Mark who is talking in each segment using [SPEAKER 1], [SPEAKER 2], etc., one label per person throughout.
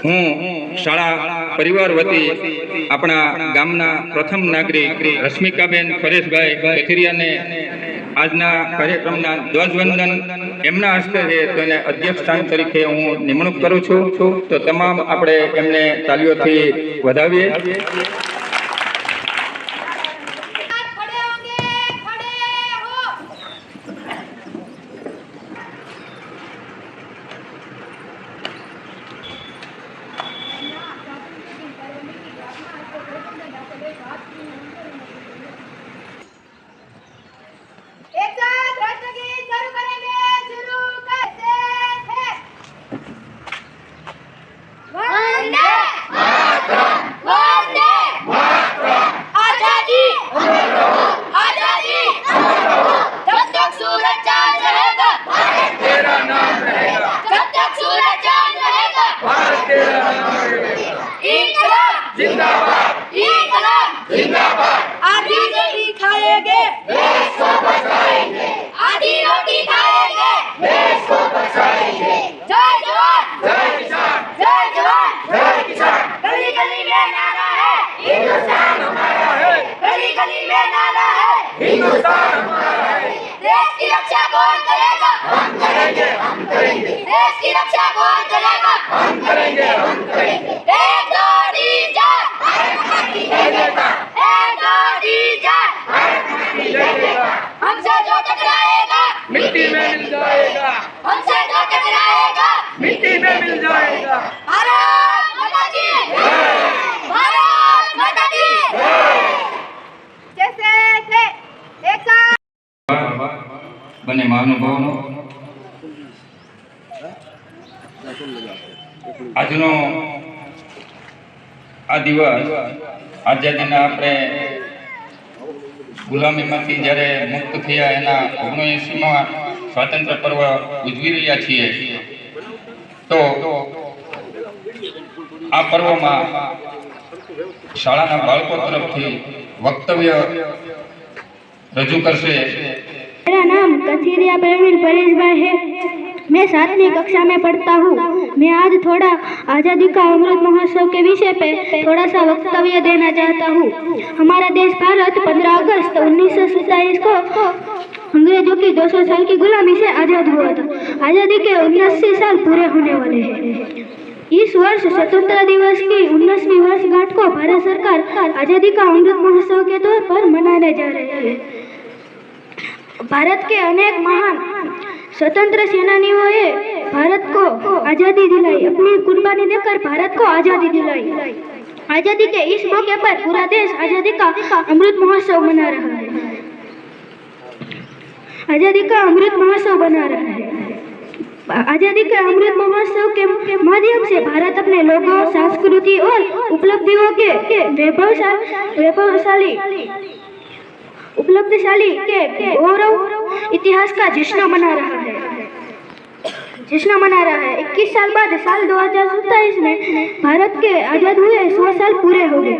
[SPEAKER 1] હું શાળા પરિવાર વતી આપણા ગામના પ્રથમ નાગરિક રશ્મિકાબેન પરેશભાઈ કેથિરિયાને આજના કાર્યક્રમના ધ્વજવંદન એમના હસ્તે છે તો એને અધ્યક્ષ સ્થાન તરીકે હું નિમણૂક કરું છું. તો તમામ આપણે એમને તાલીઓથી વધાવીએ.
[SPEAKER 2] आधी रोटी खाएंगे देश को बचाएंगे, आधी रोटी खाएंगे देश को बचाएंगे। जय जवान जय किसान, जय जवान जय किसान। गली गली में नारा है हिंदुस्तान हमारा है, गली गली में नारा है हिंदुस्तान हमारा है। देश की रक्षा कौन करेगा? हम करेंगे हम करेंगे। देश की रक्षा कौन करेगा? हम करेंगे हम करेंगे। एक दो तीन चार हमसे जो टकराएगा
[SPEAKER 1] मिट्टी में मिल जाएगा,
[SPEAKER 2] हमसे जो टकराएगा
[SPEAKER 1] मिट्टी में मिल जाएगा।
[SPEAKER 2] भारत माता की जय, भारत माता की जय। जैसे थे एक साथ
[SPEAKER 1] बने महानुभावों આજનો આ દિવસ આઝાદીના આપણે ગુલામીમાંથી જ્યારે મુક્ત થયા એના 79મા સ્વાતંત્ર્ય પર્વ ઉજવી રહ્યા છીએ. તો આ પર્વમાં શાળાના બાળકો તરફથી વક્તવ્ય રજૂ કરશે.
[SPEAKER 3] मेरा नाम कथीरिया प्रवीण परेश भाई है। मैं 7वीं कक्षा में पढ़ता हूँ। मैं आज थोड़ा आज़ादी का अमृत महोत्सव के विषय पे थोड़ा सा वक्तव्य देना चाहता हूँ। हमारा देश भारत 15 अगस्त 1947 को अंग्रेजों की 200 साल की गुलामी से आज़ाद हुआ था। आज़ादी के 79 साल पूरे होने वाले हैं। इस वर्ष स्वतंत्रता दिवस की 19वीं वर्षगांठ को भारत सरकार आज़ादी का अमृत महोत्सव के तौर पर मनाने जा रही है। भारत के अनेक महान स्वतंत्र सेनानियों भारत को आज़ादी दिलाई, अपनी कुर्बानी देकर भारत को आज़ादी दिलाई। आज़ादी के इस मौके पर पूरा देश आज़ादी का अमृत महोत्सव मना रहा है। आज़ादी का अमृत महोत्सव बना रहा है। आज़ादी के अमृत महोत्सव के माध्यम से भारत अपने लोगों, संस्कृति और उपलब्धियों के उपलब्धिशाली के गौरव इतिहास का जश्न मना रहा है। 21 साल बाद साल 2027 में भारत के आज़ाद हुए 100 साल पूरे हो गए।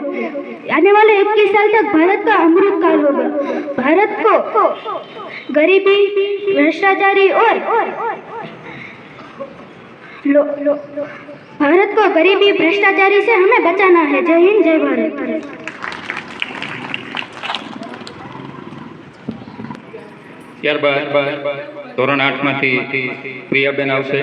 [SPEAKER 3] आने वाले 21 साल तक भारत का अमृत काल होगा। भारत को गरीबी, भ्रष्टाचारी और भारत को गरीबी भ्रष्टाचारी से हमें बचाना है। जय हिंद, जय भारत।
[SPEAKER 1] ત્યારબાદ ધોરણ 8માંથી પ્રિયાબેન આવશે.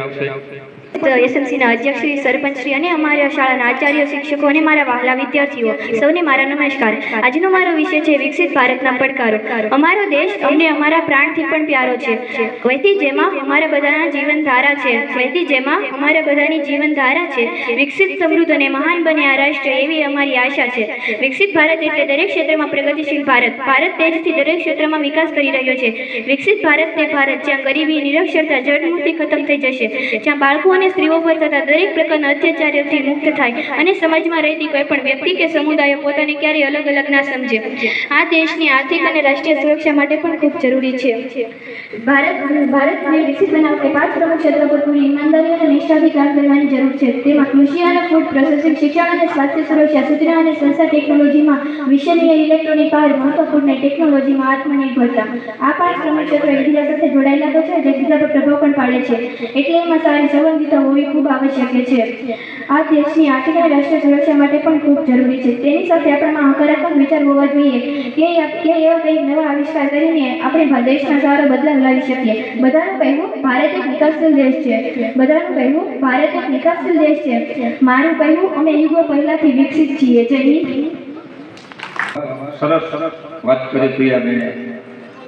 [SPEAKER 4] એસએમસીના અધ્યક્ષ શ્રી, સરપંચ શ્રી અને અમારા શાળાના આચાર્ય, શિક્ષકો અને મારા વહાલા વિદ્યાર્થીઓ સૌને મારા નમસ્કાર. આજનો મારો વિષય છે વિકસિત ભારતના પડકારો. અમારો દેશ અમને અમારા પ્રાણથી પણ પ્યારો છે. વહેતી જેમાં અમારા બધાના જીવનધારા છે. વિકસિત, સમૃદ્ધ અને મહાન બને આ રાષ્ટ્ર, એવી અમારી આશા છે. વિકસિત ભારત એટલે દરેક ક્ષેત્રમાં પ્રગતિશીલ ભારત. ભારત તેજથી દરેક ક્ષેત્રમાં વિકાસ કરી રહ્યો છે. વિકસિત ભારત તે ભારત જ્યાં ગરીબી, નિરક્ષરતા, જળમુક્તિ ખતમ થઈ જશે, જ્યાં બાળકો અને સ્ત્રીઓ પર થતા દરેક પ્રકારના અત્યાચારથી મુક્ત થાય અને સમાજમાં રહેતી કોઈ પણ વ્યક્તિ કે સમુદાય પોતાને ક્યારેય અલગ અલગ ના સમજે. આ દેશની આર્થિક અને રાષ્ટ્રીય સુરક્ષા માટે પણ ખૂબ જરૂરી છે. ભારતને વિકસિત બનાવવા 5 પ્રમુખ ક્ષેત્રો પર પૂરી ઈમાનદારી અને નિષ્ઠાથી કામ કરવાની જરૂર છે. તેમાં કૃષિ અને ફૂડ પ્રોસેસિંગ, શિક્ષણ અને સ્વાસ્થ્ય સુરક્ષા, સૂચના અને સંચાર ટેકનોલોજીમાં વિશ્વનીય ઇલેક્ટ્રોનિક પાવર, મહત્વપૂર્ણ ટેકનોલોજીમાં આત્મનિર્ભરતા. આ 5 પ્રમુખ ક્ષેત્રો એકબીજા સાથે જોડાયેલા તો છે, જે એકબીજા પર પ્રભાવ પણ પાડે છે. એટલે એમાં સારી સંબંધિત સહભાગિતા હોવી ખૂબ આવશ્યક છે. આ દેશની આર્થિક અને રાષ્ટ્રીય સુરક્ષા માટે પણ ખૂબ જરૂરી છે. તેની સાથે આપણામાં હકારાત્મક વિચાર હોવા જોઈએ કે એવા કંઈક નવા આવિષ્કાર કરીને આપણે દેશમાં સારો બદલાવ લાવી શકીએ. બધાનું કહેવું ભારત એક વિકાસશીલ દેશ છે. બધાનું કહેવું ભારત એક વિકાસશીલ દેશ છે. મારું કહેવું અમે યુગો પહેલાથી વિકસિત છીએ. જય હિન્દ.
[SPEAKER 1] સરસ વાત કરી પ્રિયાબેને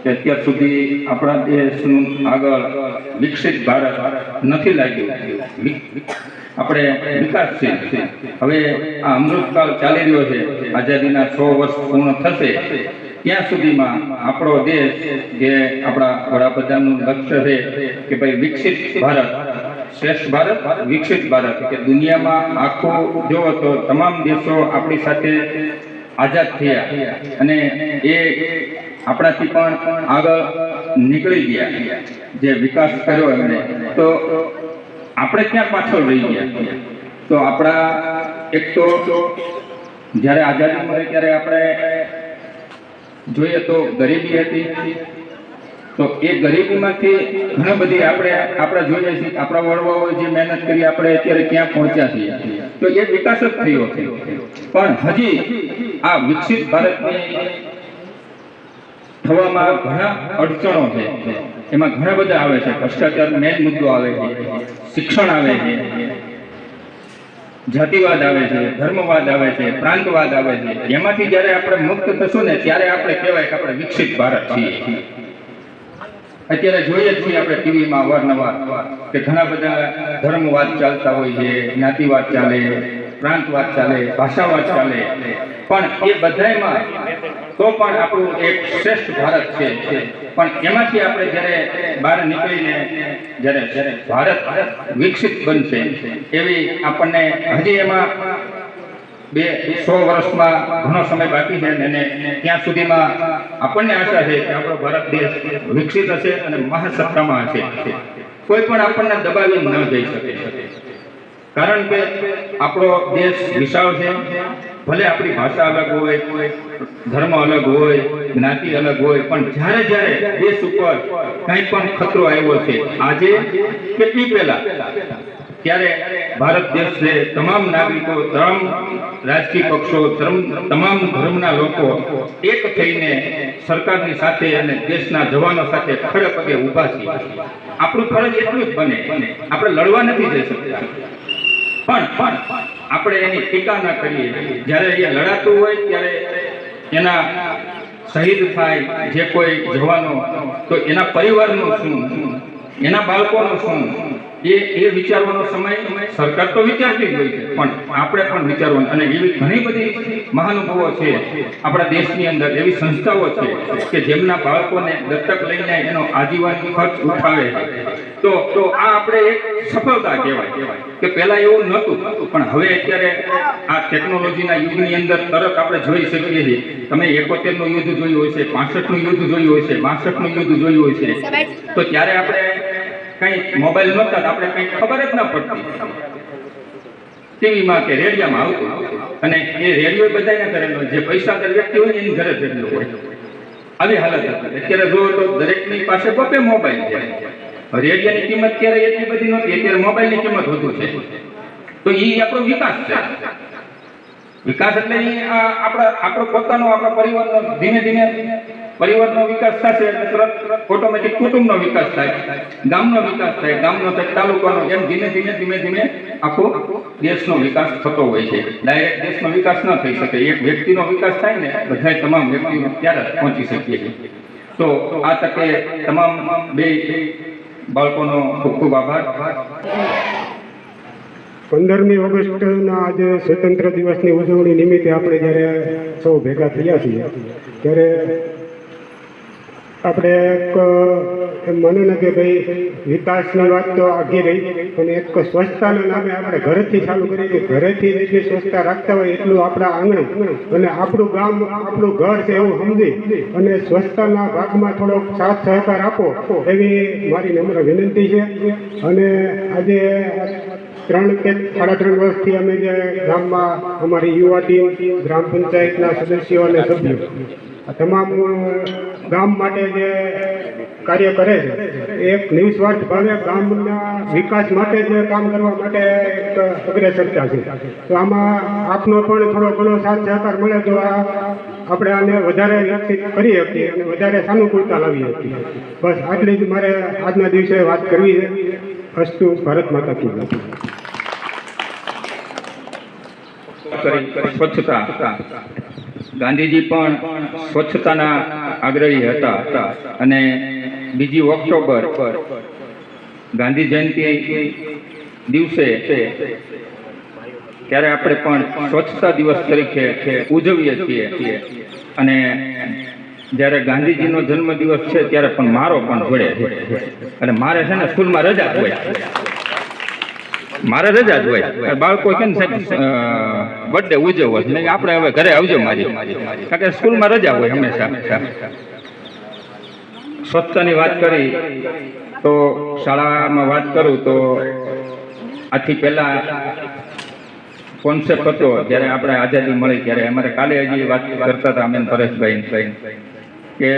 [SPEAKER 1] કે અત્યાર સુધી આપણા દેશનું આગળ વિકસિત ભારત નથી લાગ્યું, આપણે વિકાસશીલ. હવે આ અમૃતકાળ ચાલી રહ્યો છે, આઝાદીના 100 વર્ષ પૂર્ણ થશે ત્યાં સુધીમાં આપણો દેશ જે આપણા વડાપ્રધાનનું લક્ષ્ય છે કે ભાઈ વિકસિત ભારત, શ્રેષ્ઠ ભારત, વિકસિત ભારત, કે દુનિયામાં આખું જોવો તો તમામ દેશો આપણી સાથે આઝાદ થયા અને એ આપણાથી પણ આગળ નીકળી ગયા, જે વિકાસ કર્યો એમણે, તો આપણે ક્યાં પાછળ રહી ગયા? તો આપણા એક તો જ્યારે આઝાદી મળે ત્યારે આપણે જોઈએ તો ગરીબી હતી, તો એ ગરીબીમાંથી ઘણી બધી આપણે જોઈએ છીએ આપણા વડવાઓએ જે મહેનત કરી આપણે અત્યારે ક્યાં પહોંચ્યા છીએ, તો એ વિકાસ જ થયો છે. પણ હજી આ વિકસિત ભારતની થવામાં ઘણા અડચણો છે, એમાં ઘણા બધા આવે છે. ભ્રષ્ટાચાર મેઇન મુદ્દો આવે છે, શિક્ષણ આવે છે, જાતિવાદ આવે છે, ધર્મવાદ આવે છે, પ્રાંતવાદ આવે છે. એમાંથી જ્યારે આપણે મુક્ત થશું ને ત્યારે આપણે કહેવાય કે આપણે વિકસિત ભારત છીએ. અત્યારે જોઈએ છીએ આપણે ટીવીમાં અવારનવાર કે ઘણા બધા ધર્મવાદ ચાલતા હોય છે, જ્ઞાતિવાદ ચાલે, પ્રાંતવાદ ચાલે, ભાષાવાદ ચાલે, પણ એ બધામાં તો પણ આપણું એક શ્રેષ્ઠ ભારત છે. પણ એમાંથી આપણે જ્યારે બહાર નીકળીને જ્યારે ભારત વિકસિત બનશે એવી આપણને હજી એમાં 100 વર્ષમાં ઘણો સમય બાકી છે અને ત્યાં સુધીમાં આપણને આશા છે કે આપણો ભારત દેશ વિકસિત હશે અને મહાસત્તામાં હશે. કોઈ પણ આપણને દબાવી ન જઈ શકે, કારણ કે આપણો દેશ વિશાળ છે. ભલે આપણી ભાષા અલગ હોય, ધર્મ અલગ હોય, જ્ઞાતિ અલગ હોય, પણ જ્યારે દેશ ઉપર કંઈ પણ ખતરો આવ્યો છે આજે કેટલી પહેલા, ત્યારે ભારત દેશને તમામ નાગરિકો, તમામ રાજકીય પક્ષો, તમામ ધર્મના લોકો એક થઈને સરકારની સાથે અને દેશના જવાનો સાથે ખડે પગે ઊભા છીએ. આપણું ફરજ એટલું જ બને, આપણે લડવા નથી જઈ શકતા, પણ આપણે એની ટીકા ન કરીએ. જ્યારે એ લડાતું હોય ત્યારે એના શહીદ થાય જે કોઈ જવાનો, તો એના પરિવારનું શું, એના બાળકોનું શું, એ વિચારવાનો સમય સરકાર તો વિચારતી જ હોય છે, પણ આપણે પણ વિચારવાનું. અને એવી ઘણી બધી મહાનુભાવો છે આપણા દેશની અંદર, એવી સંસ્થાઓ છે કે જેમના બાળકોને દત્તક લઈને એનો આજીવન ખર્ચ ઉઠાવે છે. તો આ આપણે એક સફળતા કહેવાય કે પહેલા એવું નહોતું, પણ હવે અત્યારે આ ટેકનોલોજીના યુગની અંદર તરત આપણે જોઈ શકીએ છીએ. તમે 71નું યુદ્ધ જોયું હોય છે, 65નું યુદ્ધ જોયું હોય છે, 62નું યુદ્ધ જોયું હોય છે, તો ત્યારે આપણે કંઈ મોબાઈલ નહોતા, આપણે કંઈ ખબર જ ન પડતી. ટીવીમાં કે રેડિયોમાં આવતું, અને એ રેડિયો બધાને કરેલો, જે પૈસાદાર વ્યક્તિ હોય ને એની ઘરે જ રેડિયો હોય. આવી હાલત હતી. અત્યારે જો તો દરેકની પાસે પોતે મોબાઈલ છે. રેડિયોની કિંમત ત્યારે એટલી બધી નહોતી, અત્યારે મોબાઈલની કિંમત વધુ છે. તો એ આપણો વિકાસ છે. વિકાસ એટલે આપણો પોતાનો, આપણા પરિવારનો, ધીમે ધીમે પરિવારનો વિકાસ થશે એટલે તરત ઓટોમેટિક કુટુંબનો વિકાસ થાય, ગામનો વિકાસ થાય, ગામનો થાય તાલુકાનો, એમ ધીમે ધીમે આખો દેશનો વિકાસ થતો હોય છે. ડાયરેક્ટ દેશનો વિકાસ ન થઈ શકે. એક વ્યક્તિનો વિકાસ થાય ને, બધા તમામ વ્યક્તિઓ ત્યારે જ પહોંચી શકીએ છીએ. તો આ તકે તમામ બે બાળકોનો ખૂબ ખૂબ આભાર.
[SPEAKER 5] 15મી ઓગસ્ટના આજે સ્વતંત્ર દિવસની ઉજવણી નિમિત્તે આપણે જ્યારે સૌ ભેગા થયા છીએ ત્યારે આપણે એમ માને ને કે ભાઈ વિકાસની વાત તો આગી રહી, પણ એક સ્વચ્છતાના નામે આપણે ઘરેથી ચાલુ કરીએ કે ઘરેથી જેટલી સ્વચ્છતા રાખતા હોય એટલું આપણા આંગણે અને આપણું ગામ, આપણું ઘર છે એવું સમજી અને સ્વચ્છતાના ભાગમાં થોડોક સાથ સહકાર આપો એવી મારી નમ્ર વિનંતી છે. અને આજે 3 કે 3.5 વર્ષથી અમે જે ગામમાં અમારી યુવા ટીમ, ગ્રામ પંચાયતના સદસ્યો અને સભ્યો આ તમામ ગામ માટે જે કાર્ય કરે છે એ એક નિસ્વાર્થ ભાવે ગામના વિકાસ માટે જ કામ કરવા માટે એક અગ્રેસરતા છે. તો આમાં આપનો પણ થોડો ઘણો સાથ સહકાર મળે તો આપણે આને વધારે વિકસિત કરી શકીએ અને વધારે સાનુકૂળતા લાવી શકીએ. બસ આટલી જ મારે આજના દિવસે વાત કરવી છે. અસ્તુ ભારત માતા કી જય.
[SPEAKER 1] સ્વચ્છતા, ગાંધીજી પણ સ્વચ્છતાના આગ્રહી હતા અને 2 ઓક્ટોબર ગાંધી જયંતિ દિવસે ત્યારે આપણે પણ સ્વચ્છતા દિવસ તરીકે ઉજવીએ છીએ. અને જ્યારે ગાંધીજીનો જન્મદિવસ છે ત્યારે પણ મારો પણ જોડે અને મારે છે ને સ્કૂલમાં રજા જ હોય, મારે રજા જ હોય. બાળકો છે ને સાહેબ બર્થડે ઉજવવો છે નહીં, આપણે હવે ઘરે આવજો મારી, કારણ કે સ્કૂલમાં રજા હોય હંમેશા. સ્વચ્છતાની વાત કરી તો શાળામાં વાત કરું તો આથી પહેલા કોન્સેપ્ટ હતો જ્યારે આપણે આઝાદી મળી ત્યારે અમારે કાલે હજી વાત કરતા હતા અમે પરેશભાઈ કે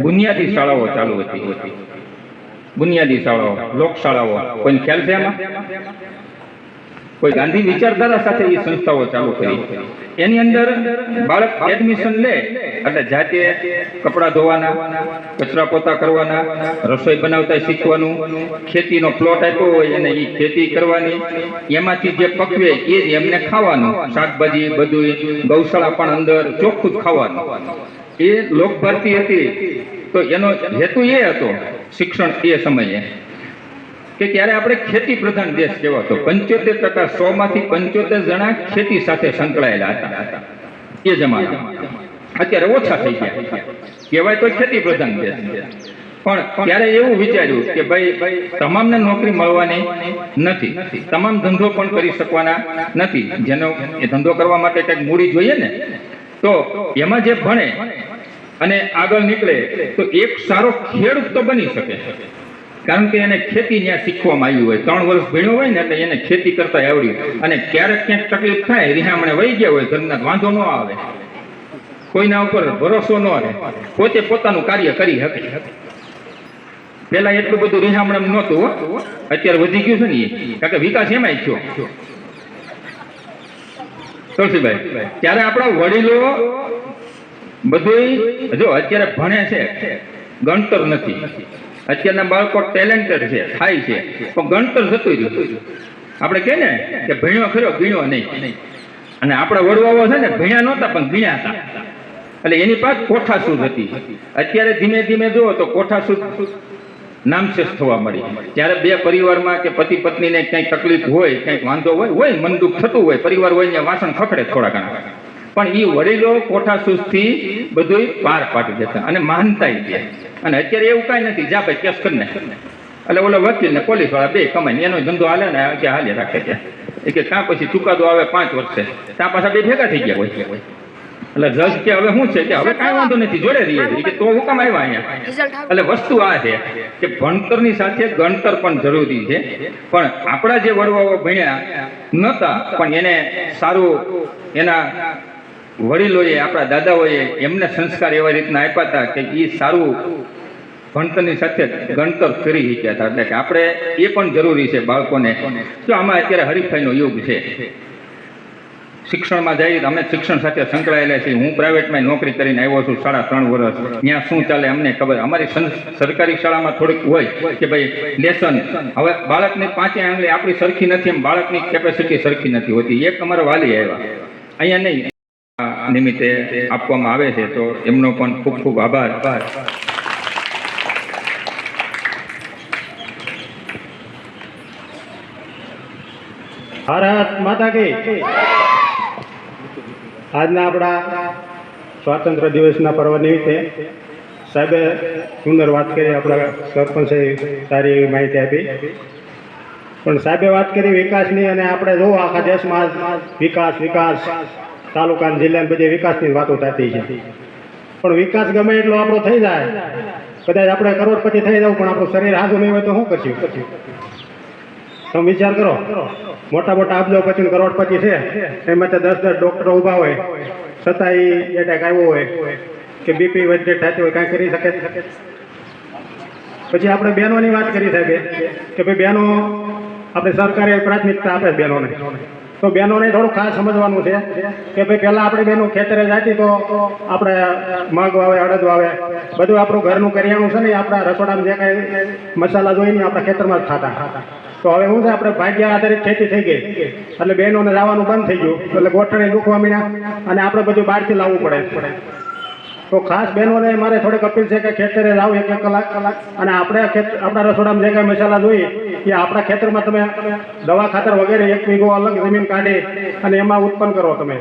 [SPEAKER 1] બુનિયાદી શાળાઓ ચાલુ હતી. બુનિયાદી શાળાઓ, લોક શાળાઓ, કોઈને ખ્યાલ છે એમાં? કોઈ ગાંધી વિચારધારા સાથે એ સંસ્થાઓ ચાલુ કરી. એની અંદર બાળક એડમિશન લે એટલે જાતે કપડાં ધોવાના, કચરા પોતા કરવાના, રસોઈ બનાવતા શીખવાનું, ખેતીનો પ્લોટ આપ્યો હોય અને એ ખેતી કરવાની, એમાંથી જે પકવે એ જ એમને ખાવાનું, શાકભાજી બધું, ગૌશાળા પણ અંદર ચોખ્ખું જ ખાવાનું. એ લોકભારતી હતી. તો એનો હેતુ એ હતો શિક્ષણ એ સમયે કે ત્યારે આપણે ખેતી પ્રધાન દેશ કહેવાતો. 75% 100માંથી 75 જણા ખેતી સાથે સંકળાયેલા હતા એ જમાનામાં. અત્યારે ઓછા થઈ ગયા કહેવાય તો ખેતી પ્રધાન દેશ. પણ ત્યારે એવું વિચાર્યું કે ભાઈ તમામને નોકરી મળવાની નથી, તમામ ધંધો પણ કરી શકવાના નથી. જેનો એ ધંધો કરવા માટે કંઈક મૂડી જોઈએ ને, તો એમાં જે ભણે અને આગળ નીકળે તો એક સારો ખેડૂત તો બની શકે, કારણ કે એને ખેતી ત્યાં શીખવામાં આવ્યું હોય. 3 વર્ષ ભણ્યો હોય ને એટલે એને ખેતી કરતા આવડ્યું. અને ક્યારેક ક્યાંક તકલીફ થાય, રિહામણે વહી ગયા હોય, ઘરના વાંધો ન આવે, કોઈના ઉપર ભરોસો ન રહે, પોતે પોતાનું કાર્ય કરી શકે. પેલા એટલું બધું રિહામણ નહોતું, અત્યારે વધી ગયું છે ને એ, કારણ કે વિકાસ એમાંય થયો. તુલસીભાઈ, ત્યારે આપણા વડીલો બધું જો અત્યારે ભણે છે, ગણતર નથી. અત્યારના બાળકો ટેલેન્ટેડ છે, થાય છે, પણ ગણતર જતું રહ્યું. આપણે કહે ને કે ભણ્યો ખરો, ગણ્યો નહીં. અને આપણા વડવાઓ છે ને ભણ્યા નહોતા પણ ગણ્યા હતા, એટલે એની પાસે કોઠાસૂઝ હતી. અત્યારે ધીમે ધીમે જુઓ તો કોઠાસૂઝ નામશેષ થવા મળી. ત્યારે 2 પરિવારમાં કે પતિ પત્નીને કંઈક તકલીફ હોય, કંઈક વાંધો હોય, મન દુઃખ થતું હોય, પરિવાર હોય ને વાસણ ખખડે થોડા ઘણા, પણ એ વડીલો કોઠાસૂઝથી બધું પાર પાડી દેતા અને માનતા દે. અને અત્યારે એવું કાંઈ નથી, જા ભાઈ કેસ કરી નાખે, એટલે ઓલો વકીલ ને પોલીસ વાળા 2 કમાઈને એનો ધંધો હાલે ને કે હાલે રાખે છે. એ કે કાં પછી ચુકાદો આવે 5 વર્ષે, ત્યાં પાછા 2 ભેગા થઈ ગયા હોય. એટલે જજ કે હવે શું છે કે હવે કાંઈ વાંધો નથી, જોડે રહીએ કે તો હું કામ આવ્યા અહીંયા. એટલે વસ્તુ આ છે કે ભણતરની સાથે ગણતર પણ જરૂરી છે. પણ આપણા જે વડવાઓ ભણ્યા નહોતા પણ એને સારું એના વડીલોએ, આપણા દાદાઓએ એમને સંસ્કાર એવા રીતના આપ્યા હતા કે એ સારું ભણતરની સાથે ગણતર કરી શક્યા હતા. એટલે કે આપણે એ પણ જરૂરી છે બાળકોને. જો આમાં અત્યારે હરીફાઈનો યુગ છે, શિક્ષણમાં જઈએ અમે શિક્ષણ સાથે સંકળાયેલા છીએ. હું પ્રાઇવેટમાં નોકરી કરીને આવ્યો છું 3.5 વર્ષ. ત્યાં શું ચાલે અમને ખબર. અમારી સરકારી શાળામાં થોડીક હોય કે ભાઈ લેસન, હવે બાળકની 5 આંગળી આપણી સરખી નથી, એમ બાળકની કેપેસિટી સરખી નથી હોતી. એક અમારા વાલી આવ્યા, અહીંયા નહીં નિમિત્તે આપવામાં આવે છે, તો એમનો પણ ખૂબ ખૂબ આભાર.
[SPEAKER 5] ભારત માતા કી. આજના આપણા સ્વાતંત્ર્ય દિવસના પર્વ નિમિત્તે સાહેબે સુંદર વાત કરી, આપણા સરપંચે સારી એવી માહિતી આપી. પણ સાહેબે વાત કરી વિકાસની, અને આપણે જો આખા દેશમાં વિકાસ તાલુકા જિલ્લાની બધી વિકાસની વાતો થતી છે. પણ વિકાસ ગમે એટલો આપણો થઈ જાય, કદાચ આપણે કરોડપતિ થઈ જવું પણ આપણું શરીર હાજુ નહીં હોય તો શું કરશું? તમે વિચાર કરો, મોટા મોટા અબજોપતિ કરોડપતિ છે, એમાં તો 10 ડૉક્ટરો ઊભા હોય, છતાં એ એટેક આવ્યો હોય
[SPEAKER 6] કે બીપી વધઘટ થતી હોય કાંઈ કરી શકે. પછી આપણે બહેનોની વાત કરી સાહેબ કે ભાઈ બહેનો આપણે સરકારે પ્રાથમિકતા આપે બહેનોને, તો બહેનોને થોડું ખાસ સમજવાનું છે કે ભાઈ પહેલાં આપણી બહેનો ખેતરે જતી તો આપણે મગ વાવે, અડદ વાવે, બધું આપણું ઘરનું કરિયાણું છે ને એ આપણા રસોડામાં જે કાંઈ મસાલા જોઈને આપણા ખેતરમાં જ ખાતા. તો હવે શું છે, આપણે ભાગ્ય આધારિત ખેતી થઈ ગઈ એટલે બહેનોને જવાનું બંધ થઈ ગયું, એટલે ગોઠણે દુખવા માંડ્યા અને આપણે બધું બહારથી લાવવું પડે. તો ખાસ બહેનોને મારે થોડીક અપીલ છે કે ખેતરે જાઓ 1 કલાક અને આપણે આપણા રસોડામાં જે કાંઈ મસાલા જોઈએ એ આપણા ખેતરમાં તમે દવા ખાતર વગેરે 1 વીઘો અલગ જમીન કાઢી અને એમાં ઉત્પન્ન કરો તમે.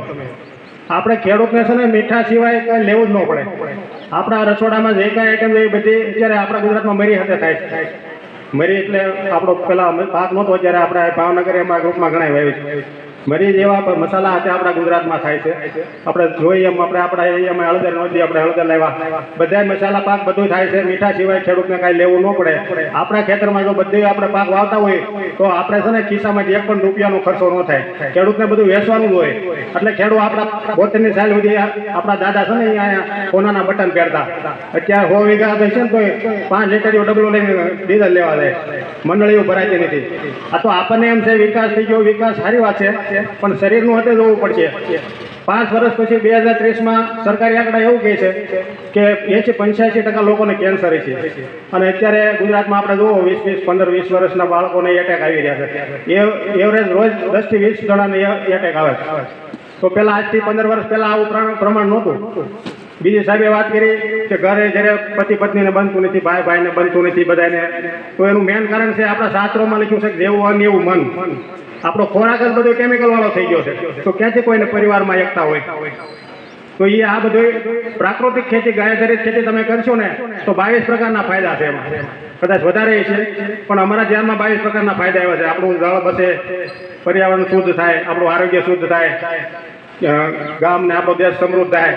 [SPEAKER 6] આપણે ખેડૂતને છે ને મીઠા સિવાય કંઈ લેવું જ ન પડે. આપણા રસોડામાં જે કાંઈ આઈટમ છે એ બધી અત્યારે આપણા ગુજરાતમાં મરી હાથે થાય છે. મરી એટલે આપણો પેલા પાક નહોતો, અત્યારે આપણે ભાવનગર એમાં ગ્રુપમાં ઘણા વાવી છે. મરી જેવા મસાલા આજે આપણા ગુજરાતમાં થાય છે. આપણે જોઈએ એમ આપણા એરિયામાં હળદર નહોતી, આપણે હળદર લાવ્યા, બધા મસાલા પાક બધું થાય છે. મીઠા સિવાય ખેડૂતને કાંઈ લેવું ન પડે. આપણા ખેતરમાં જો બધું આપણે પાક વાવતા હોય તો આપણે છે ને ખિસ્સામાં 1 પણ રૂપિયાનો ખર્ચો ન થાય. ખેડૂતને બધું વેચવાનું જ હોય. એટલે ખેડૂત આપણા 72ની સાલ સુધી આપણા દાદા છે ને અહીંયા સોનાના બટન પહેરતા. અત્યારે 100 વીઘા છે ને તો 5 લીટરીઓ ડબલો લઈને ડીઝલ લેવા જાય, મંડળીઓ ભરાતી નથી. આ તો આપણને એમ છે વિકાસ થઈ ગયો, વિકાસ સારી વાત છે, પણ શરીરનું હતે જોવું પડશે. 5 વર્ષ પછી 2030માં સરકારી આંકડા એવું કહે છે કે 85% લોકોને કેન્સર છે. અને અત્યારે ગુજરાતમાં આપણે જુઓ 15-20 વર્ષના બાળકોને એટેક આવી રહ્યા છે. એવરેજ રોજ 10 થી 20 જણાને એટેક આવે છે. તો પહેલાં આજથી 15 વર્ષ પહેલાં આવું પ્રમાણ નહોતું. બીજી સાહેબે વાત કરી કે ઘરે જ્યારે પતિ પત્નીને બનતું નથી, ભાઈ ભાઈને બનતું નથી બધાને, તો એનું મેઇન કારણ છે આપણા શાસ્ત્રોમાં લખ્યું છે કે જેવું અન્ન એવું મન. આપણો ખોરાક જ બધો કેમિકલ વાળો થઈ ગયો છે. તો ક્યાંથી કોઈને પરિવારમાં એકતા હોય? તો એ આ બધું પ્રાકૃતિક ખેતી, ગાયાધારિત ખેતી તમે કરશો ને તો 22 પ્રકારના ફાયદા છે. એમાં કદાચ વધારે છે, પણ અમારા ધ્યાનમાં 22 પ્રકારના ફાયદા એવા છે. આપણું જળ બસે, પર્યાવરણ શુદ્ધ થાય, આપણું આરોગ્ય શુદ્ધ થાય, ગામને આપણો દેશ સમૃદ્ધ થાય.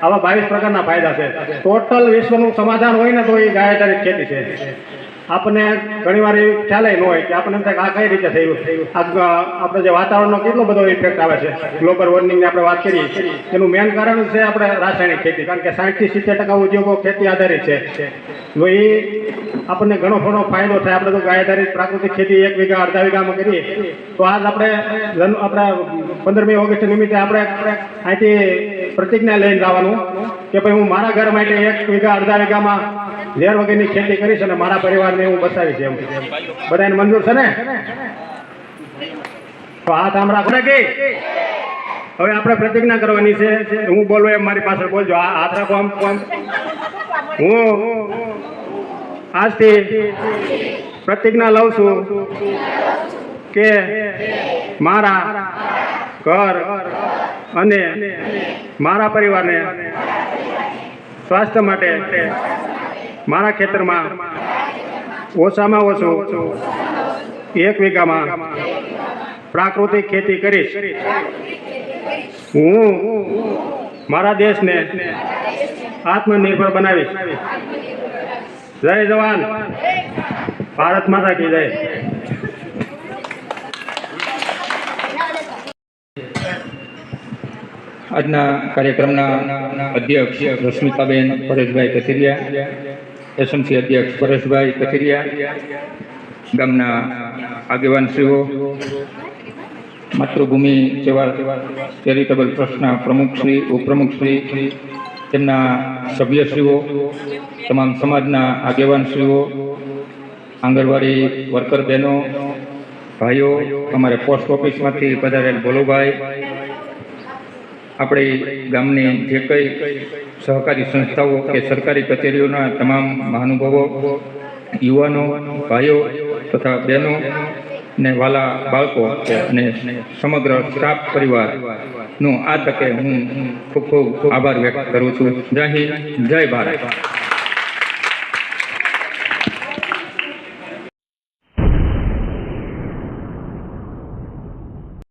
[SPEAKER 6] આવા 22 પ્રકારના ફાયદા છે. ટોટલ વિશ્વનું સમાધાન હોય ને તો એ ગાયાધારિત ખેતી છે. આપણને ઘણી વાર એવી ખ્યાલ ન હોય કે આપણને એમ થાય કે આ કઈ રીતે થયું. આપણે જે વાતાવરણનો કેટલો બધો ઇફેક્ટ આવે છે, ગ્લોબલ વોર્મિંગની આપણે વાત કરીએ, એનું મેઇન કારણ છે આપણે રાસાયણિક ખેતી. કારણ કે 60 થી 70% ઉદ્યોગો ખેતી આધારિત છે. તો એ આપણને ઘણો ફાયદો થાય. આપણે તો ગાયાધારિત પ્રાકૃતિક ખેતી 1 વીઘા, અડધા વીઘામાં કરીએ તો આજ આપણે 15મી ઓગસ્ટ નિમિત્તે આપણે અહીંથી પ્રતિજ્ઞા લઈને જવાનું કે ભાઈ હું મારા ઘર માટે 1 વીઘા, અડધા વીઘામાં ઝેર વગરની ખેતી કરીશ અને મારા પરિવારને હું બચાવીશ. એમ બધાને મંજૂર છે ને? તો હાથ આમ રાખો ને. હવે આપણે પ્રતિજ્ઞા કરવાની છે. હું બોલું એમ મારી પાછળ બોલજો. હાથ રાખો આમ. હું આજથી પ્રતિજ્ઞા લઉં છું કે મારા ઘર અને મારા પરિવારને સ્વાસ્થ્ય માટે મારા ખેતરમાં ઓછામાં ઓછું 1 વીઘામાં પ્રાકૃતિક ખેતી કરીશ. હું મારા દેશને આત્મનિર્ભર બનાવીશ. જય જવાન, ભારત માતા કી જય.
[SPEAKER 1] આજના કાર્યક્રમના અધ્યક્ષ રશ્મિકાબેન પરેશભાઈ કથિરિયા, એસએમસી અધ્યક્ષ પરેશભાઈ કથિરિયા, ગામના આગેવાનશ્રીઓ, માતૃભૂમિ સેવા ચેરિટેબલ ટ્રસ્ટના પ્રમુખશ્રી, ઉપપ્રમુખશ્રી, તેમના સભ્યશ્રીઓ, તમામ સમાજના આગેવાનશ્રીઓ, આંગણવાડી વર્કર બહેનો, ભાઈઓ, અમારે પોસ્ટ ઓફિસમાંથી પધારેલ ભોલુભાઈ, આપણી ગામની જે કંઈ સહકારી સંસ્થાઓ કે સરકારી કચેરીઓના તમામ મહાનુભાવો, યુવાનો, ભાઈઓ તથા બહેનો ને વાલા બાળકો અને સમગ્ર સ્ટાફ પરિવારનો આ તકે હું ખૂબ આભાર વ્યક્ત કરું છું. જય હિન્દ, જય ભારત.